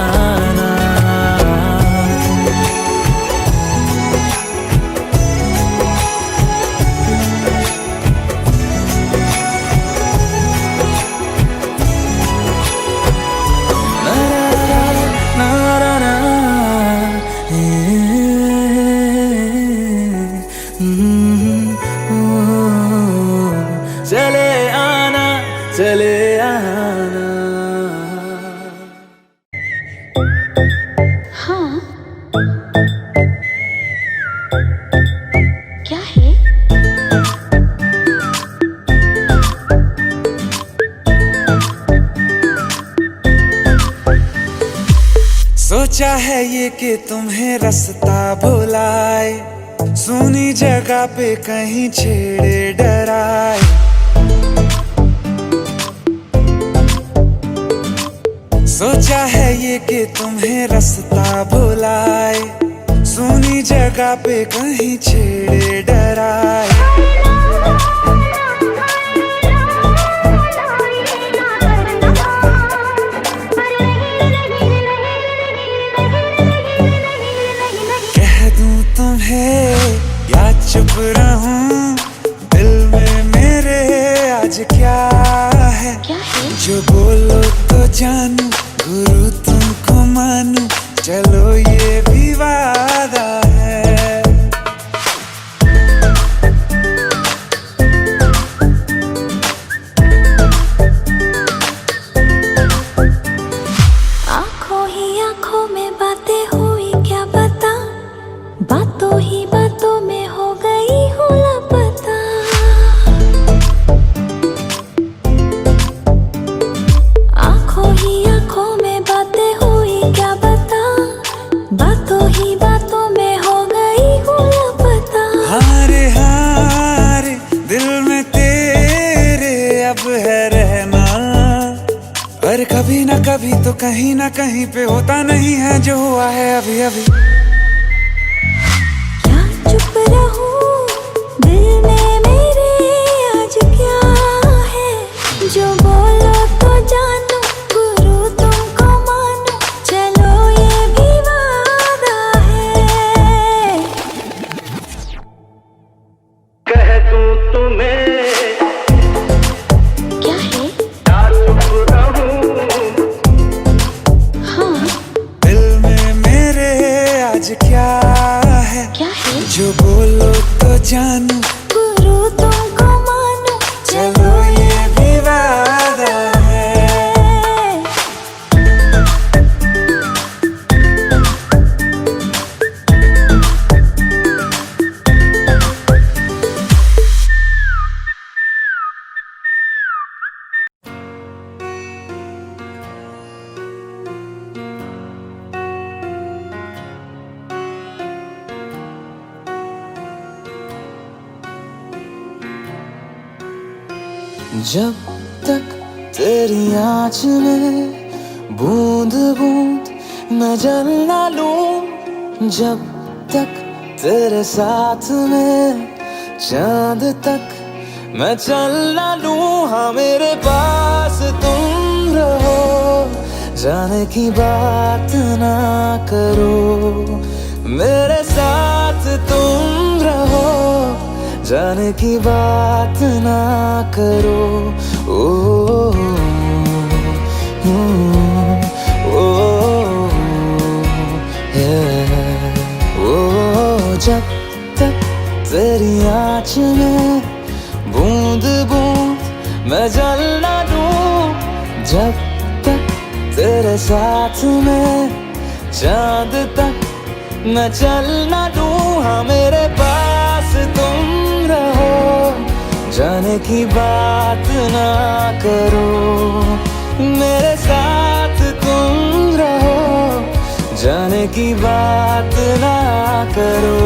चले आना, चले आना। हाँ, क्या है? है ये कि तुम्हें रास्ता भुलाए, सुनी जगह पे कहीं छेड़े डराए। सोचा है ये कि तुम्हें रास्ता भुलाए, सुनी जगह पे कहीं छेड़े डराए। कह दूं तुम्हें या चुप रहूं, दिल में मेरे आज क्या है? जो बोलो तो जानू, गुरु तुमको मानू, चलो ये भी वादा है। आंखों ही आंखों में बातें हुई क्या बता, बातों ही बातों में हो गई हूँ लापता। आंखों ही आंखों में बातें हुई क्या बता, बातों ही बातों में हो गई हूँ लापता। हारे हारे दिल में तेरे अब है रहना, पर कभी ना कभी तो कहीं ना कहीं पे होता नहीं है जो हुआ है अभी अभी। क्या चुप रहूं, दिल में मेरे आज क्या है? जो बोलो तो जानू, गुरु तुमको मानू, चलो ये भी वादा है। कह दूं तुम्हें क्या है? या चुप रहूं, हाँ दिल में मेरे आज क्या है? क्या है? जो बोलो तो जानू, गुरु तुमको मानू, चलो ये भी वादा है। जब तक तेरी आँच में बूंद बूंद मैं जल ना लूं, जब तक तेरे साथ में चांद तक मैं चल ना लूं। हाँ मेरे पास तुम रहो, जाने की बात ना करो, मेरे साथ तुम रहो, जाने की बात ना करो। ओ, जब तक तेरी आँच में बूंद बूंद मैं जल ना लूं, जब तक तेरे साथ में चांद तक मैं चल ना लूं। हाँ मेरे पास तुम रहो, जाने की बात ना करो, मेरे साथ तुम रहो, जाने की बात ना करो।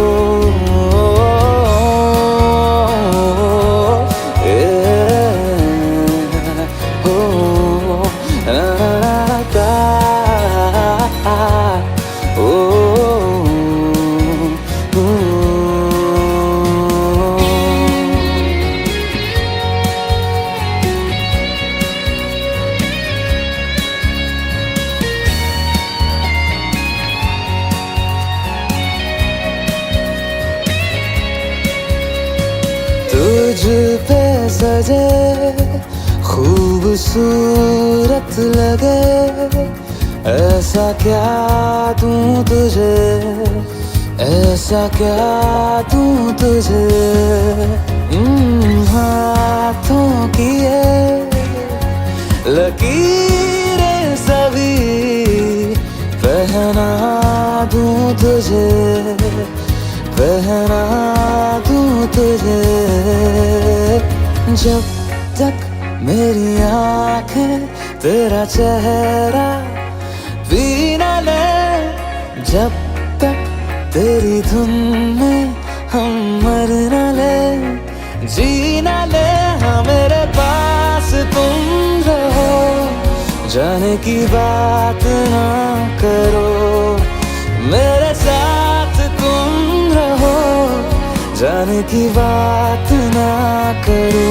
तुझ पे सजे खूबसूरत लगे, ऐसा क्या दूं तुझे, ऐसा क्या दूं तुझे। हाथों की ये लकीरें सभी पहना दूं तुझे, पहना दूं तुझे। जब तक मेरी आंखें तेरा चेहरा भी न ले, जब तक तेरी धुन में हम मर न ले, जी न ले, हाँ मेरे पास तुम रहो, जाने की बात ना करो, मेरे साथ तुम रहो, जाने की बात ना करो।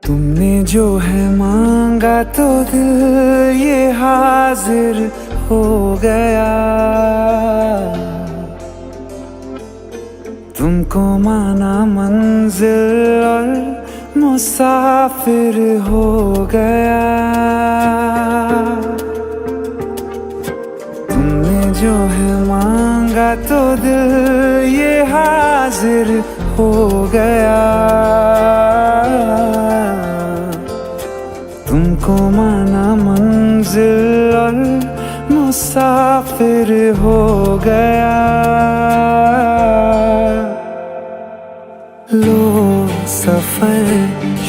तुमने जो है मांगा तो दिल ये हाजिर हो गया, तुमको माना मंजिल और मुसाफिर हो गया। तुमने जो है मांगा तो दिल ये हाजिर हो गया, तुमको माना मंजिल और मुसाफिर हो गया। लो सफर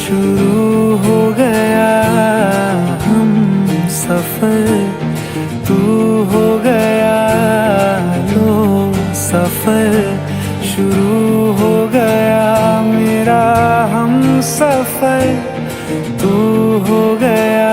शुरू हो गया, हम सफर तू हो गया। लो सफर शुरू हो गया, मेरा हम सफर तू हो गया।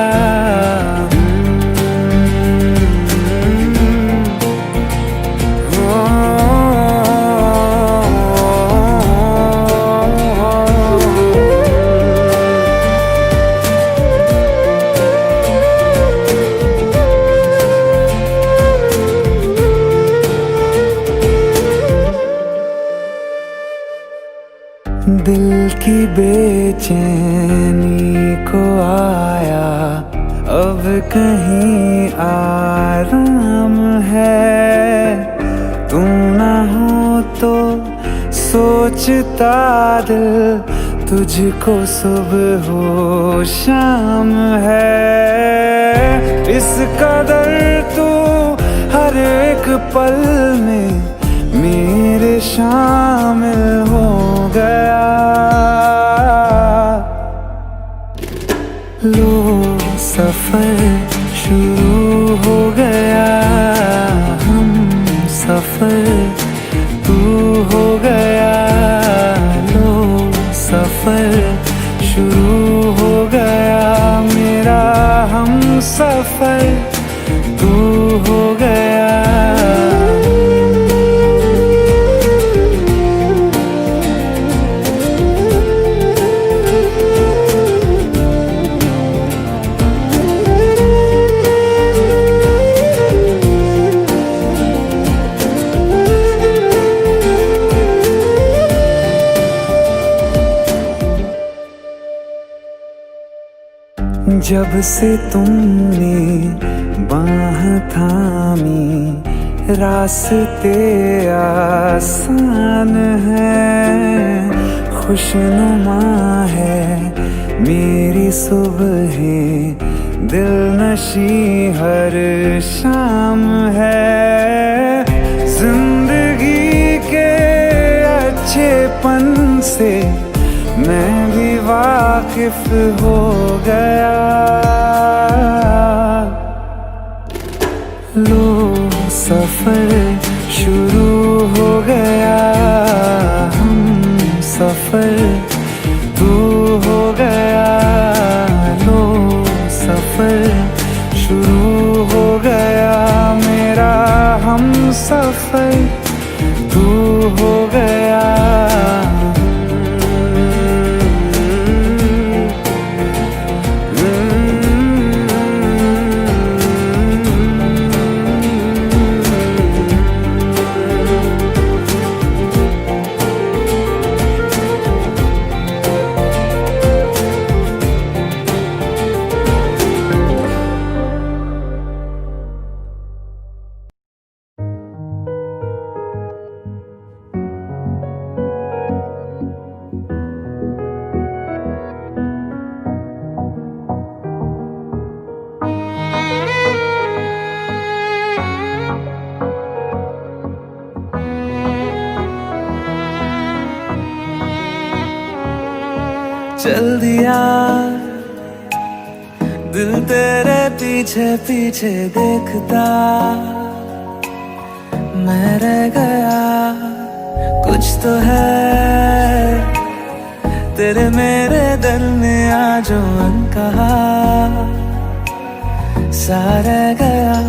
दिल की बेचैनी को आया अब कहीं आराम है, तू ना हो तो सोचता दिल तुझको सुबह हो शाम है। इस कदर तू हर एक पल में मेरे शामिल हो गया। लो सफर शुरू हो गया, हम सफर तू हो गया। लो सफर शुरू हो गया, मेरा हम सफर तू हो गया। जब से तुमने बाह थामी रास्ते आसान है, खुशनुमा है मेरी सुबहें, दिल नशी हर शाम है। जिंदगी के अच्छेपन से मैं भी वाकिफ हो गया। लो सफर शुरू हो गया, हम सफर तू हो गया। चल दिया, दिल तेरे पीछे पीछे देखता मैं रह गया। कुछ तो है तेरे मेरे दिल में आज अनकहा सा रह गया।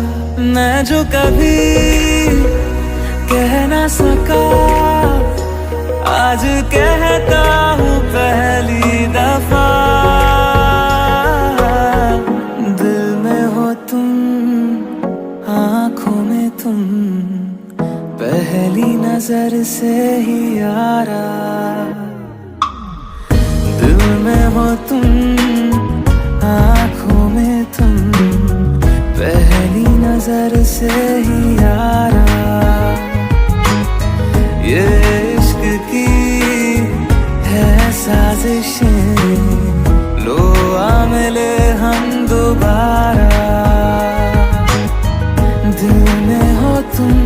मैं जो कभी कह ना सका आज कहता हूँ पहली दफा। दिल में हो तुम, आँखों में तुम, पहली नजर से ही यारा। दिल में हो तुम, आँखों में तुम, पहली नजर से ही यारा। ये इश्क की है साजिशें, लो आ मिले हम दोबारा। दिल में हो तुम,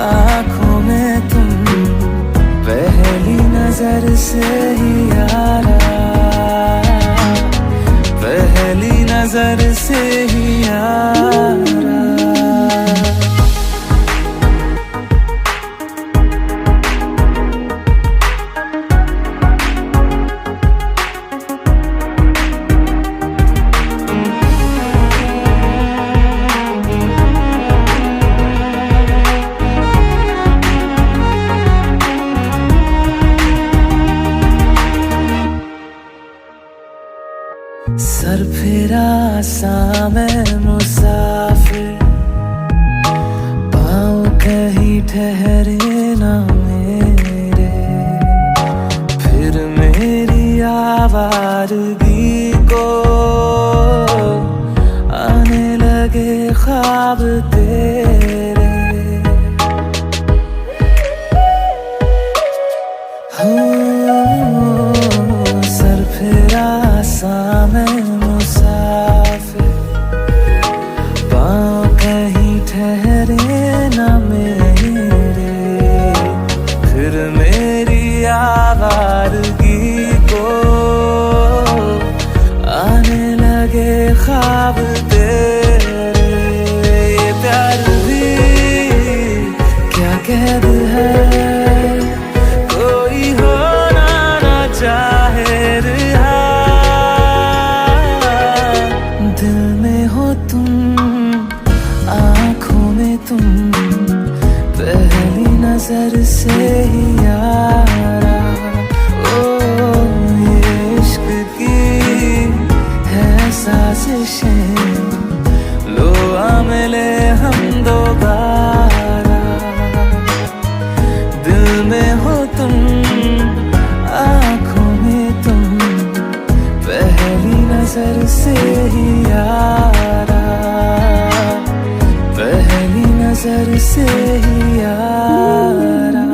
आँखों में तुम, पहली नजर से ही यारा। पहली नजर से ही यारा। सर फिरा सा मैं मुसाफिर, पाँव कहीं ठहरे ना मेरे। फिर मेरी आवारगी को आने लगे ख्वाब तेरे। सर फिरा सा मैं मुसाफिर, पाँव कहीं ठहरे ना मेरे। फिर मेरी आवारगी को आने लगे ख्वाब तेरे। ये प्यार भी क्या कैद है, कोई होना ना चाहे रिहा। दिल में हो तुम, आँखों में तुम, पहली नजर से ही यारा। ओ ये इश्क की है साजिशें, लो आ मिले हम दोबारा। दिल में हो तुम, आँखों में तुम, पहली नजर से ही यारा। पहली नजर से ही यारा।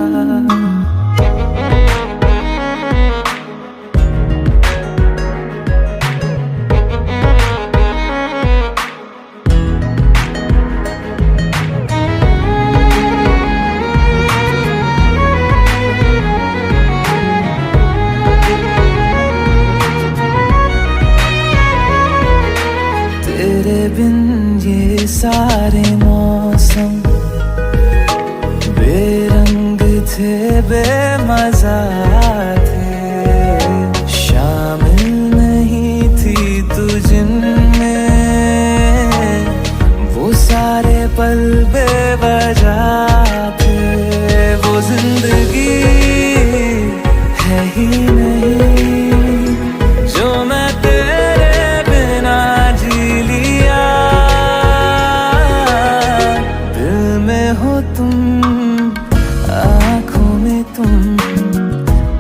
तेरे बिन ये सारे मौसम बेरंग थे, बेमजा थे। शामिल नहीं थी तू जिनमें, वो सारे पल बेवजह थे। वो जिंदगी है ही नहीं जो मैं तेरे बिना जी लिया। दिल में हो तुम, आँखों में तुम,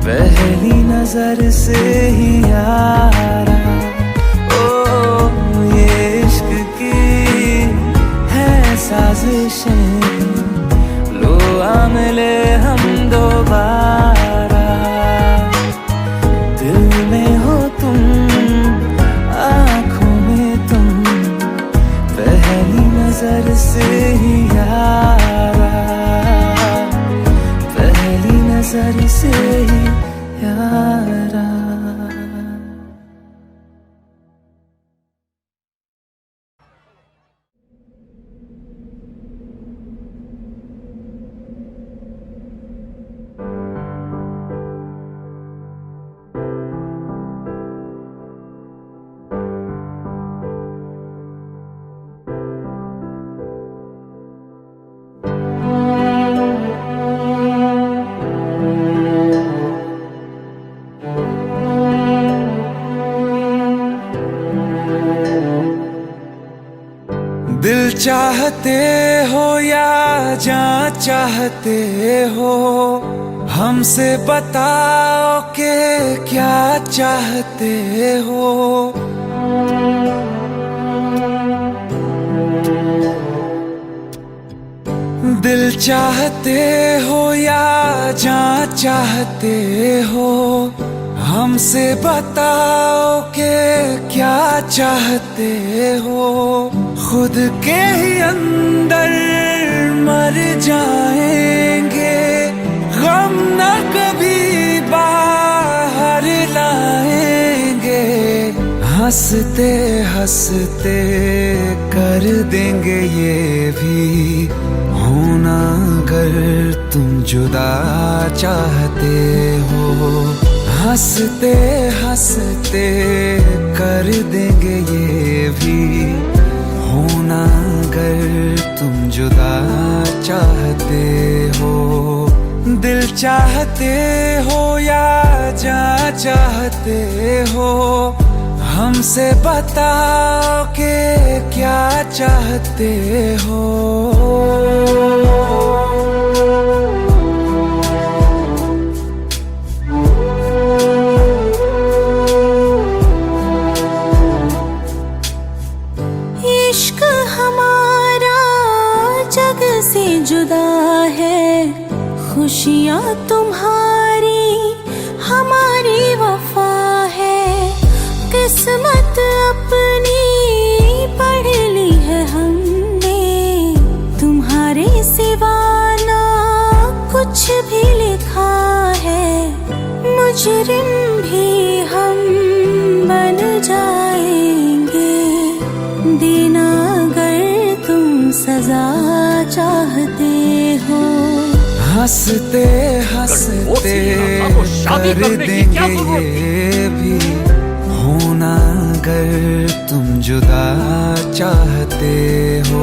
पहली नजर से ही यारा। ओ ये इश्क की है साजिशें, लो आ मिले हम दोबारा। दिल में हो तुम, आँखों में तुम, पहली नजर से ही यारा। पहली नजर से ही यारा। दिल चाहते हो या जान चाहते हो, हमसे बताओ कि क्या चाहते हो। दिल चाहते हो या जान चाहते हो, हमसे बताओ कि क्या चाहते हो। खुद के ही अंदर मर जाएंगे, गम न कभी बाहर लाएंगे। हंसते हंसते कर देंगे ये भी, होना अगर तुम जुदा चाहते हो। हंसते हंसते कर देंगे ये भी, होना अगर तुम जुदा चाहते हो। दिल चाहते हो या जान चाहते हो, हमसे बताओ कि क्या चाहते हो। इश्क हमारा जग से जुदा है, खुशियाँ तुम्हारी हमारी वफा है। किस्मत अपनी पढ़ ली है हमने, तुम्हारे सिवा ना कुछ भी लिखा है। मुजरिम भी हम बन जाएंगे, देना अगर तुम सजा चाहते हो। हंसते हंसते कर देंगे ये भी, होना अगर तुम जुदा चाहते हो।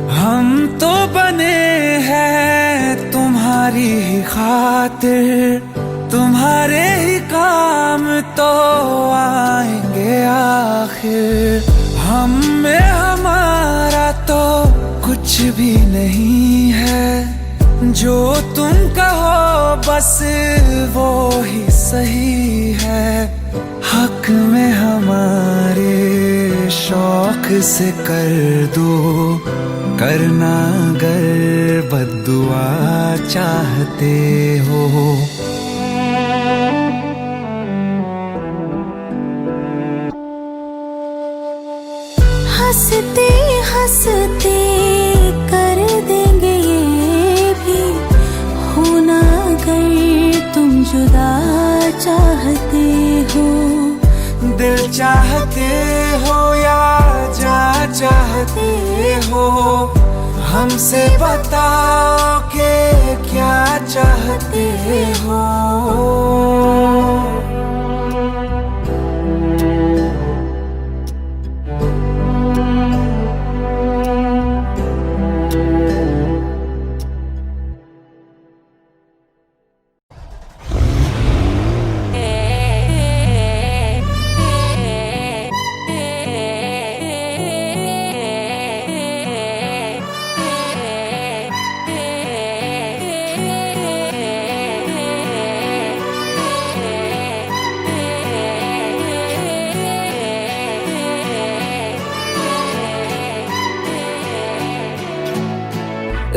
हम तो बने हैं तुम्हारी ही खातिर, तुम्हारे ही काम तो आएंगे आखिर। हम में हमारा तो कुछ भी नहीं है, जो तुम कहो बस वो ही सही है। हक में हमारे शौक से कर दो, करना अगर बद्दुआ चाहते हो। हंसते हंसते कर देंगे ये भी, होना अगर तुम जुदा चाहते हो। दिल चाहते हो या जान चाहते हो, हमसे बताओ कि क्या चाहते हो।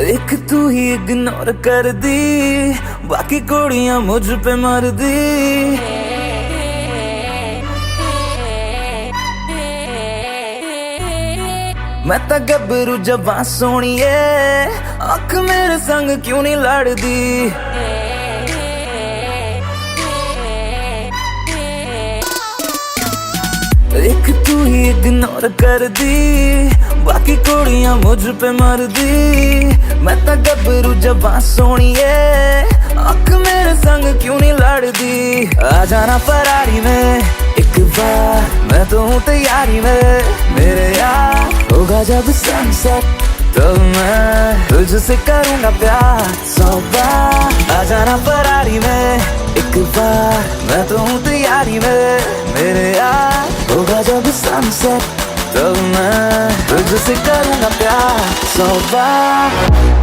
एक तू ही इग्नोर कर दी, बाकी कुड़ियां मुझ पे मर दी। मैं तो गबरू जवां सोनिए, अख मेरे संग क्यों नहीं लड़दी। एक तू ही इग्नोर कर दी, बाकी कुड़ियां मुझ पे मर दी। मैं तो गबरू जवां सोनिए, अख मेरे संग क्यों नहीं लड़दी, आ जाना फरारी में एक बार, मैं तो हूँ तैयारी में मेरे यार। होगा जब सनसेट तो मैं तुझसे करूँगा प्यार 100 बार, आ जाना फरारी में एक बार, मैं तो हूँ तैयारी में मेरे यार। होगा जब सनसेट तो मैं तुझसे करूँगा प्यार 100 बार।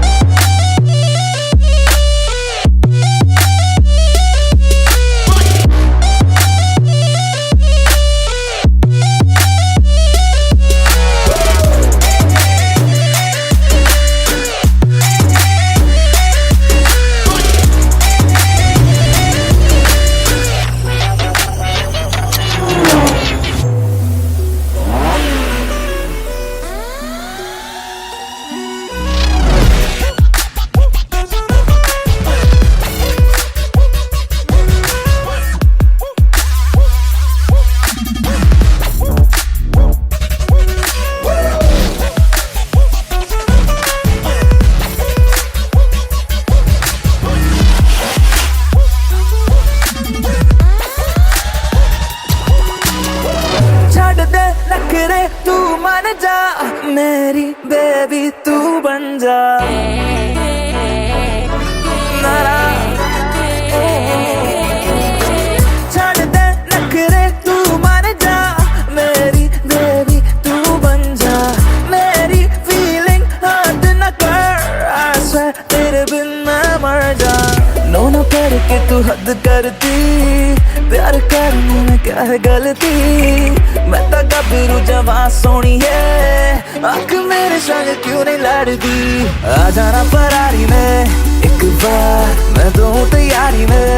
तू मान जा मेरी बेबी, तू बन जा नारा, छोड़ दे नखरे तू मान जा मेरी बेबी, तू बन जा मेरी फीलिंग हद न कर, I swear तेरे बिन मैं मर जा। नो न करके तू हद करती, प्यार करने में क्या है गलती, मैं तो गबरू जवां सोनी है, आँख मेरे संग क्यों नहीं लड़दी, आ जाना फरारी में एक बार, मैं तो हूँ तैयारी में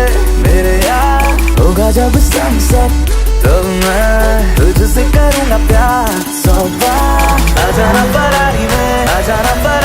मेरे यार। होगा जब सनसेट तो मैं तुझसे करूँगा प्यार 100 बार, आ जाना फरारी में, आ जाना फरारी